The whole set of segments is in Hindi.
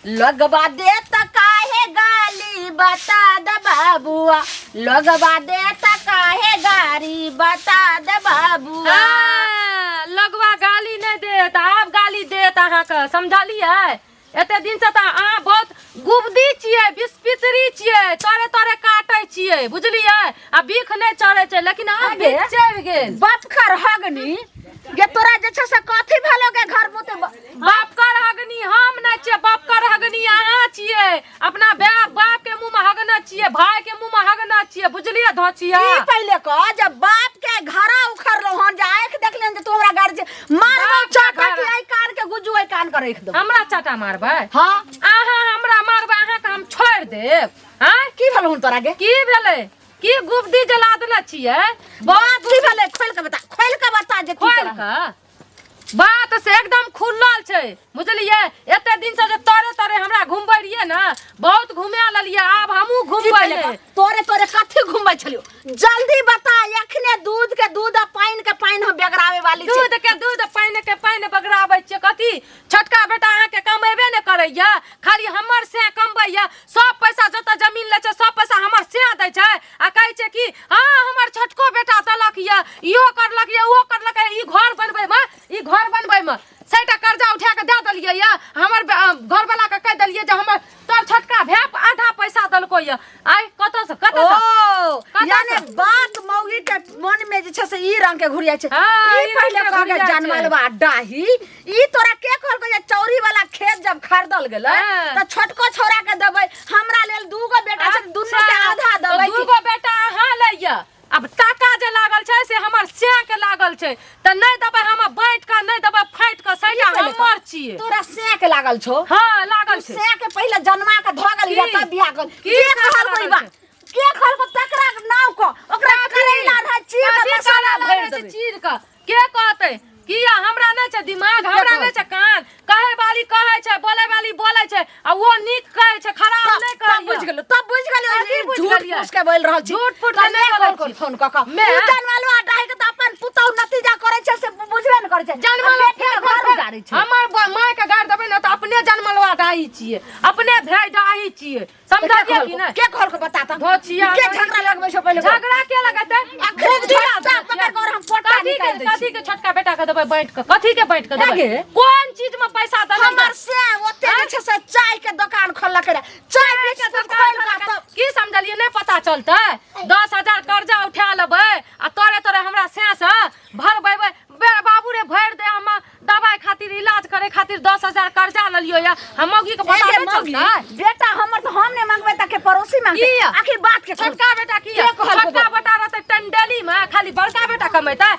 लगवा दे त काहे गाली बता द बाबुआ, लगवा दे त काहे गाली बता द बाबुआ। लगवा गाली नहीं देत, आप गाली देत अहाँ के, समझलिए? एते दिन से अहाँ बहुत गुबदी छिए, बिस्पितरी छिए, तोरे तोरे काटे छिए, बुझलिए? आ बीख नहीं चढ़े छै, लेकिन आप बीख चढ़ गेल। बाप कर हगनी गे तोरा जे छ से कथि भेलो के घर मुते बाप कर हगनी हम नहीं छिए, बाप कर हगनी अहाँ छिए। अपना बाप के मुंह में हगना छिए, भाई के मुंह में हगना छिए, बुझलिए? धोचिया ई पहले कह जब बाप के घरा उखड़ रहन जे आंख देखलियन जे तोरा घर जे मार चाटा के आई कान के गुजू आई कान कर रख दो। हमरा चाटा मारबै? हां अहाँ हमरा मारबै, अहाँ के हम छोड़ देब। हां की भेलो हुन तोरा गे? की भेलै? की गुबदी जला देले छिए? बात की भेलै? खोल के बता जे की खोल के बात से एकदम खुलल छै, बुझलिए? एते दिन से जे तोरे तोरे हमरा घुमबै रिये ना, बहुत घुमा लेलिए, आब हमहू घुमबै। तोरे तोरे कथि घुमबै छलियो? जल्दी बता, एखने दूध के दूध आ पानी के पानी हम बेगरावे वाली छी। दूध के दूध पानी के पानी बगराबै छियै कथि? छोटका बेटा अहाँ के कमेबे ने करैया, खाली हमर से कमबैया। सब पैसा जत जमीन ले छै सब पैसा हमर से दै छै, आ कहै छै कि हां हमर छोटको बेटा देलक या, इहो करलक या, उहो करलक, ई घर बनबै में, ई घर बनबै में सैटा कर्जा उठा के दे देलिए या। हमर घर वाला के कह देलिए जे हमर तोर छोटका भेप आधा पैसा दलको या। आई कत से यानी बात मौगी के मन में जे छै से ई रंग के घुरिया छै। ई पहले कह के जनमलवा डाही, ई तोरा के कहल के चौरी वाला खेत जब खरीदल गेलै त छोटको छोरा के देबै, हमरा लेल दूगो बेटा छै, दुनु के आधा देबै। दूगो बेटा अहाँ लैया, अब टाका जे लागल छै से हमर से के लागल छै, त नहीं देबै हम बैठ के, नहीं देबै फाइट के, सैया हमर छिए। तोरा से के लागल छौ? हां लागल छै। से के पहले जन्मा के ध गेल या तब बियाह कर। के कहल कोई बा? के कहल को तकरा नाव को ओकरा करैला रह चीर के मसाला भर दे चीर के कहतै किया? हमरा नहीं छै दिमाग, हमरा नहीं छै कान, कहे वाली कहे छै, बोले वाली बोले छै, आ वो नीक कहे छै, खराब नहीं कहे। तब बुझ गेलो झूठ फूस के बोल रहल छी। झूठ फूट के नहीं बोलै छी। फोन क जनमालवा डाही के त अपन पुतौ नतीजा करे छै से बुझबे न करे छै। जनमालवा के घर उजाड़ै छै। हमर माय के गाड़ देबै न त अपने जनमालवा डाही छिए, अपने भाई डाही छिए, समझलिए कि नहीं? के घर को बता त धोचिया के झगड़ा लगबै छौ पहले? झगड़ा के लगतै? खूब झगड़ा पकड़ कर हम फोटा निकाल दै छी। कथि के छोटका बेटा के देबै बैठ के? कथि के बैठ के देबै? आगे? कोन चीज में पैसा देबै? हमर से ओते जे छै से चाय के दुकान खोललक रे, चाय बेच के खोल के की समझलिए? नहीं पता चलतै? 10,000 कर्जा उठा लेबै आ तोरे तोरे हमरा से भरबै। बाबू रे भर दे, हम दवाई खातिर इलाज करे खातिर 10,000 कर्जा ल लियो या, हम मौगी के पता नहीं चलतै? बेटा हमर तो हम ने मांगबै त के पड़ोसी मांगतै। आखिर बात के छोटका बेटा की छोटका बेटा रहतै टंडेली में, खाली बड़का बेटा कमेतै।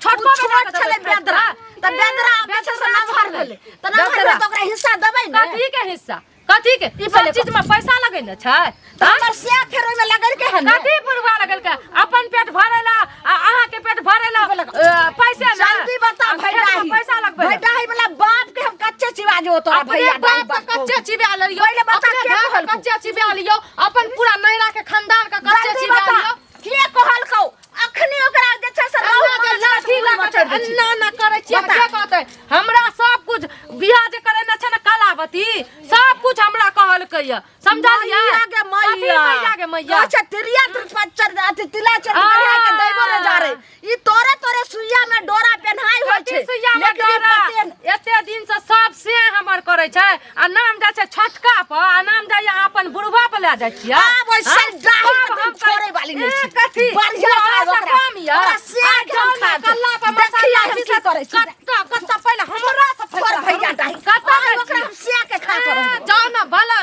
छोटको बेटा छले बेदरा त बेदरा बेचे से ना भर गेलै त ना भर त ओकरा हिस्सा देबै ने। कथि के हिस्सा? कथि के? ई सब चीज में पैसा लगै न छै? हमर से फेर ओइ में लगल के है न। कथि पुरवा लगल के? अपन पेट भरेला आ अहाँ के पेट भरेला पैसा ना। जल्दी बता भैडाही पैसा लगबै। भैडाही वाला बाप के हम कच्चे चिबा जो तोरा भैया डाही बाप कच्चे चिबा लियो। पहले बता के कहल कच्चे चिबा लियो, अपन पूरा नैरा के खानदान का कच्चे चिबा लियो। के कहल कौ? अखनी ओकरा जे छै से के लाठी लगा अन्ना ना करे छी। के कहतै? हमरा सब कुछ बियाह जे करे न छै न कलावती, सब कुछ हमरा कहल कहिया, समझलिए? मैया के मैया अच्छा तिरिया पच्चर अथि तिला चर बढ़िया के दैबो न जा रे। ई तोरे तोरे सुइया में डोरा पेन्हाई होय छै। सुइया में डोरा एते दिन से सब से हमर करे छै, आ नाम जा छै छोटका पर, आ नाम जाय अपन बुढ़वा पे ले जाय छियै। आब ओइसे डाही हम छोड़े वाली नहीं छी। कथि बढ़िया से काम या से हम खा कल्ला पर मसाला हम की करे छी? कत्ता पहले हमरा से छोड़ भैया डाही कत्ता ओकरा हम से के खा कर जाओ ना भला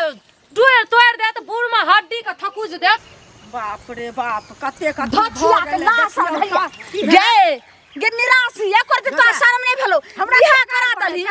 तोड़ दे त बूढ़ में हड्डी के ठकुज दे। बाप रे बाप कते धोचिया के लाश भैया गे निराशी एकर त शर्म नहीं भेलो। हमरा बियाह करा दली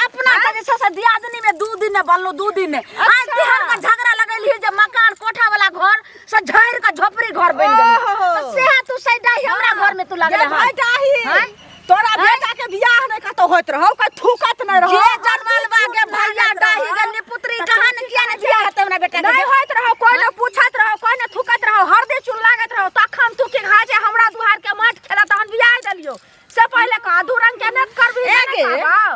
अपना के जे से दियादनी में 2 दिन ने बनलो 2 दिन ने आज तिहार का झगड़ा लगैली जे मकान कोठा वाला घर से झैर का झोपड़ी घर बन गेल। तो से तू सही डाही हमरा घर में तू लगले है डाही। तोरा बेटा के बियाह नहीं कतो होत रहो, कोई थूकत न रहो। जे जनमलवा के भैया डाही के निपुत्री कहां न किया न बियाह होत हमरा बेटा के नहीं होत रहो, कोई न पूछत रहो, कोई न थूकत रहो, हरदे चुन लागत रहो, तखन तू के घाजे हमरा दुहार के माट खेला तहन बियाह दलियो। से पहले का दू रंग के न करबी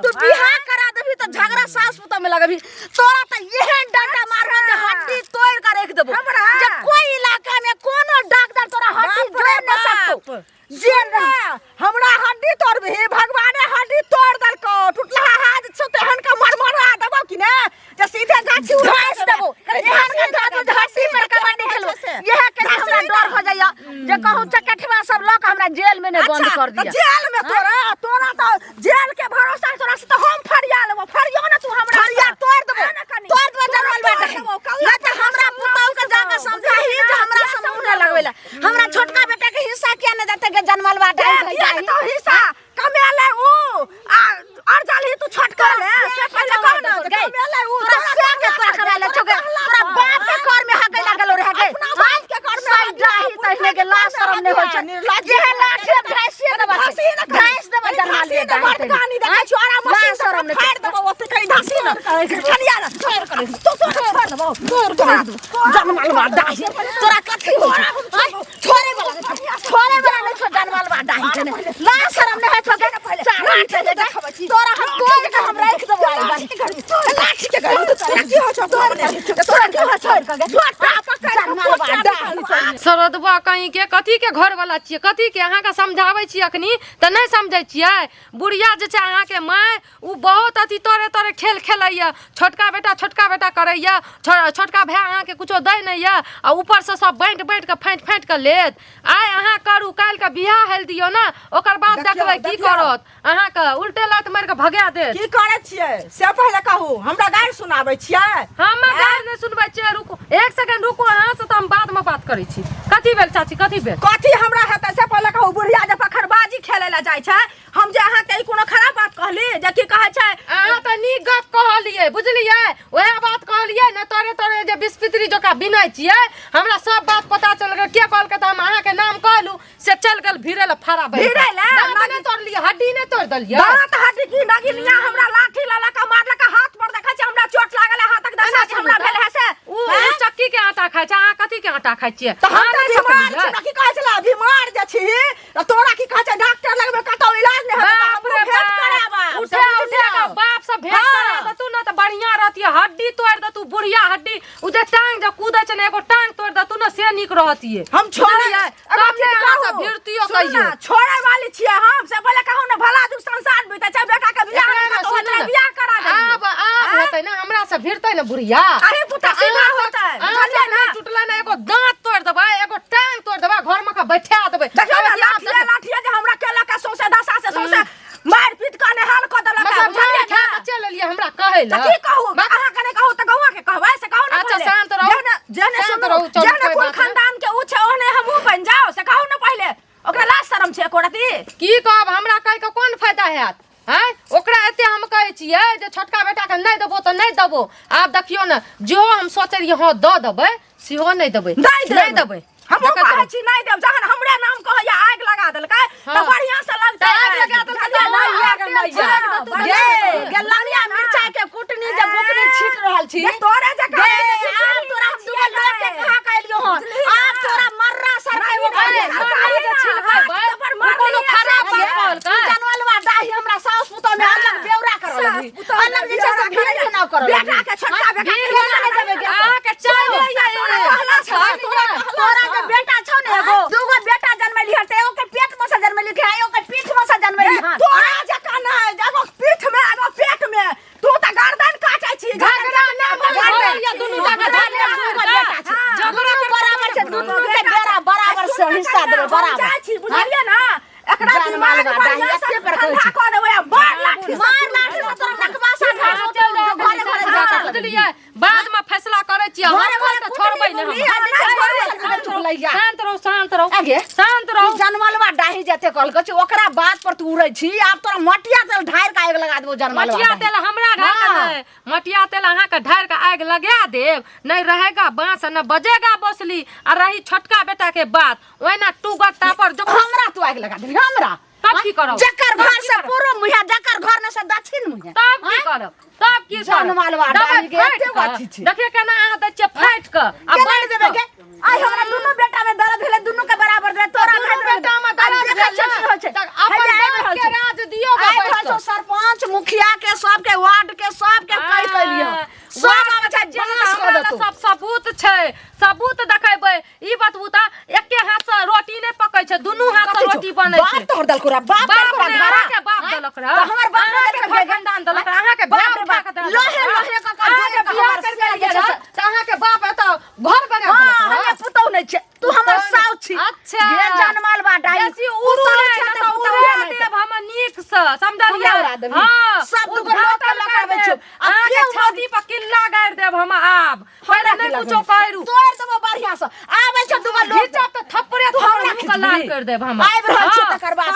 तू बियाह करा देबी तो झगड़ा सास पुता में लगबी तोरा त एहन डांटा मारना जे हड्डी तोड़ के रख देबो जे कोई इलाका में कोनो डॉक्टर तोरा हड्डी जोड़ न सकतो जे हमरा हड्डी तोड़बी भगवाने हड्डी तोड़ दलको टूटला हाथ छ तेहन का मरमरा देबो कि ने जे सीधे गाछी उठास देबो एहन के दादू हड्डी पर कबाड़ी खेलो यह के हमरा डर हो जाइया जे कहू चकठवा सब लोग हमरा जेल में ने बंद कर दिया जेल में तोरा तो जेल के भरोसा तोरा से तो हम फरिया लेबो फरियो ना तू हमरा फरिया तोड़ देबो जनरल बेटा ना त हमरा पुतौ के जाके समझाही जे हमरा से मुंह न लगवेला हमरा छोटका बेटा के हिस्सा किया न देते के जनमल बाटा तो हिस्सा कमेले ऊ और जाली तू छोटका ले से पहले कह न कमेले ऊ तोरा के तोरा कमेले छोके तोरा बाप के घर में हकै लागल रह के बाप के घर में जाही तने के लाश शरम ने होय छै निर्लज्ज जे लाठे भैंसिए न बात भैंस देबो जनमल ले दाही कहानी देखै छोरा मशीन शरम ने फाड़ देबो ओते कहीं धासी न छलिया न छोड़ करे तो छोड़ देबो छोड़ करे जनमल बा दाही तोरा कथि हो छोरे वाला नहीं छो जनमल बा दाही के लाश शरम ने है छोके तोरा हम तोड़ के हम रख देबो लाठी के घर तो तोरा की हो छो तोरा की हो छोड़ के छोटा पकड़ जनमल बा दाही सरदबा कहीं के कथी के घर वाला छिए कथी के अहाँ के समझाबै छी अखनी त नहीं समझै छियै बुढ़िया जे छै अहाँ के माय उ बहुत अथी तोरे तोरे खेल खेलैया छोटका बेटा करैया छोटका भाई अहाँ के कुछो दै नहीं या आ ऊपर से सब बांट के फांट के लेत आइ अहाँ करू काल के बियाह हेल दियो ना ओकर बाद देखबै की करत अहाँ के उल्टे लात मार के भगा देत की करे छियै से पहले कहू हमरा गारि सुनाबै छियै हम गारि नहीं सुनबै छियै रुकू एक सेकंड रुकू अहाँ से त हम बाद में बात करै छी कथी भेल चाची कथी भेल कथी हमरा हेतै से पहले कहू बुढ़िया जे पखरबाजी खेलै ला जाइ छै हम जे अहाँ के कोनो खराब बात कहली जे की कहै छै अहाँ त नीक गप कहलियै बुझलियै ओहे बात कहलियै न तोरे जे बिस्पित्री जका बिनै छियै हमरा सब बात पता चल गेल के कहल के त हम अहाँ के नाम कहलू से चल गेल भिरे ला फरा बहि भिरे ला दांत ने तोड़लियै हड्डी ने तोड़ देलियै दांत हड्डी की नगिनिया हमरा लाठी लाला का मारला का हाथ पर देखै छै हमरा चोट लागल हाथ तक दसा छै हमरा भेल है से उ चक्की के आटा खाइ छै अहाँ कथी के आटा खाइ छियै त हम त बीमार छी की कहै छला बीमार जे छी त तोरा की कहै छै डॉक्टर लगबे कतौ इलाज नहीं हेतै बाप रे भेट कराबा उठे के बाप से भेट करा द तू न त बढ़िया रहती हड्डी तोड़ द तू बुढ़िया हड्डी उ जे टांग जे कूदै छै ने एगो टांग तोड़ द तू न से नीक रहती हम छोड़िए कथी अहाँ से भिड़तियो कहियो छोड़े वाली छियै हम से पहले कहू न भला दुख संसार बीते छै बेटा के बियाह नहीं बियाह करा दे अब होतै ना हमरा से भिड़तै न बुढ़िया अरे पुता सीधा होतै चलिए ना टूटला ना एगो दांत तोड़ देबै एगो टांग तोड़ देबै घर में का बैठा देबै लाठिया जे हमरा केला का सौसे दशा से सौसे मार पीट के नेहाल क देलक बुझलिए खा के चल एलिए हमरा कहै ला की कहू अहाँ के नहीं कहू त गौवा के कहबै से कहू ना अच्छा शांत रहू जेने कुल खानदान के उ छै ओने हमहू बन जाओ से कहू ना पहले ओकरा लाज शरम छै एको रती की कहब हमरा कह के कोन फायदा हैत हैं ओकरा एते हम कहै छियै जे छोटका बेटा के नहीं देबो त नहीं देबो आब देखियो न जो हम सोचलिए हां द देबै सेहो नहीं देबै नहीं देबै हम कहै छी नहीं देब जहन हमरे नाम कहैया आग लगा देलकै त बढ़िया से लगतै आग लगा देलकै गे ललिया मिर्चाई के कुटनी जे बुकनी छीट रहल छी तोरे जका तोरा हम दुगो लोग के कहा कहलियो हन आप तोरा मर्रा सरकै सरकारी जे छिलकै पर कोनो खराब बात कहलकै जनवलवा दाही हमरा साउस पुतो में अलग बेउरा करल अलग जे छै से भीड़ ना करल बेटा के छोटका बेटा के नहीं देबे अहाँ के चाहिए कहला छै तोरा के बेटा छौ ने एगो दूगो बेटा जन्मली हटे एगो के पेट में से जन्मली है एगो के पीठ में से जन्मली है तोरा जका नहीं एगो पीठ में एगो पेट में तू त गर्दन काटै छी झगड़ा ना भइया दुनु जगह दूगो बेटा छै झगड़ा बराबर छै दुनु के बेरा बराबर से हिस्सा देबे बराबर जाय छी बुझलिए ना एकरा दिमाग बढ़िया से पर कह देबै मार लाठी से तोरा नकबा सा घरे जाकर बुझलिए बाद में फैसला करै छी हम घर के छोड़बै नहीं शांत रहो आगे शांत रहो जनमलवा डाही जते कहल छ ओकरा बात पर तू उड़ै छी आब तोरा मटिया तेल ढार के आग लगा देबो जनमलवा मटिया तेल हमरा ढार के नहीं मटिया तेल अहाँ के ढार के आग लगा देब नहीं रहेगा बांस न बजेगा बसली आ रही छोटका बेटा के बात ओइना टूगर टापर जो हमरा तू आग लगा दे हमरा तब की करब जकर घर से पूर्व मुहे जकर घर में से दक्षिण मुहे तब की करब तब की जनमलवा डाही के एते बात छी देखिए केना अहाँ दै छियै फाइट के आ केना देबे के आई हमरा दुनु बेटा में दर्द भेले दुनु के बराबर दे तोरा दुनू बेटा में दर्द भेल अपन के राज दियो बाबा सरपंच मुखिया के सब के वार्ड के सब के कह कलियो सब आवे छै जनास कर दतो सब सबूत छै सबूत देखेबै ई बतबू त एके हाथ से रोटी नै पकै छै दुनू हाथ से रोटी बनै छै बाप तोहर दल कोरा बाप बाप के बाप देलक रे तो हमर बाप के खानदान देलक रे अहाँ के बाप लोहे लोहे का अहाँ के बियाह कर गेलियै रे त अहाँ के बाप एत घर बना हां हमे पुतौ नै छै तू हमर साउ छी अच्छा ये जनमाल बाटा ऐसी उड़ू नै त उड़ा देब हम नीक से समझलियै हां सब दुगो लोक लगाबै छै अहाँ के छाती पर किल्ला गाड़ देब हम आब पहिले नै कुछो करू तोड़ देबो बढ़िया से आबै छै दुगो लोक घिचब त थप्पड़े थोड़ा मुंह लाल कर देब हम आइब रहल छी तकर बाद